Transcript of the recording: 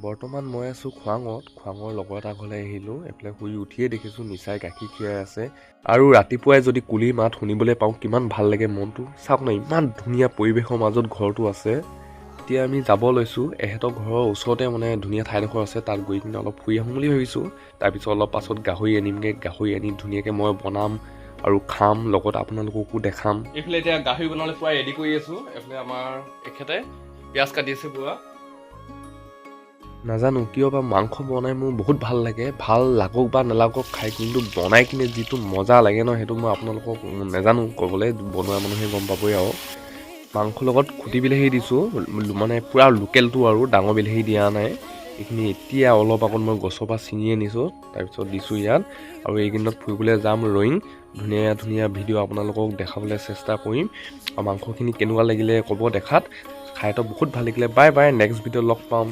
বৰ্তমান মই আছোঁ খোৱাঙৰ লগৰ এটা ঘৰলৈ আহিলোঁ। এইফালে শুই উঠিয়ে দেখিছোঁ নিচাই গাখীৰ খীৰাই আছে। আৰু ৰাতিপুৱাই যদি কুলিৰ মাত শুনিবলৈ পাওঁ কিমান ভাল লাগে মনটো। চাওক না, ইমান ধুনীয়া পৰিৱেশৰ মাজত ঘৰটো আছে। এতিয়া আমি যাব লৈছোঁ। এহেঁতৰ ঘৰৰ ওচৰতে মানে ধুনীয়া ঠাইডোখৰ আছে, তাত গৈ কিনে অলপ ফুৰি আহোঁ বুলি ভাবিছোঁ। তাৰপিছত অলপ পাছত গাহৰি আনিমগৈ। গাহৰি আনি ধুনীয়াকৈ মই বনাম আৰু খাম, লগত আপোনালোককো দেখাম। এইফালে এতিয়া গাহৰি বনাবলৈ পুৰা ৰেডি কৰি আছোঁ। এইফালে আমাৰ এখেতে পিঁয়াজ কাটি আছে পুৰা। নাজানো কিয় বা মাংস বনাই মোৰ বহুত ভাল লাগে। ভাল লাগক বা নালাগক খাই, কিন্তু বনাই কিনে যিটো মজা লাগে ন, সেইটো মই আপোনালোকক নাজানো ক'বলৈ, বনোৱা মানুহে গম পাবই আৰু। মাংসৰ লগত খুটি বিলাহী দিছোঁ, মানে পূৰা লোকেলটো আৰু, ডাঙৰ বিলাহী দিয়া নাই। এইখিনি এতিয়া অলপ আগত মই গছৰ পৰা ছিঙি আনিছোঁ, তাৰপিছত দিছোঁ ইয়াত। আৰু এইকেইদিনত ফুৰিবলৈ যাম ৰয়িং। ধুনীয়া ধুনীয়া ভিডিঅ' আপোনালোকক দেখাবলৈ চেষ্টা কৰিম। আৰু মাংসখিনি কেনেকুৱা লাগিলে ক'ব দেখাত। খাইতো বহুত ভাল লাগিলে। বাই বাই, নেক্সট ভিডিঅ'ত লগ পাম।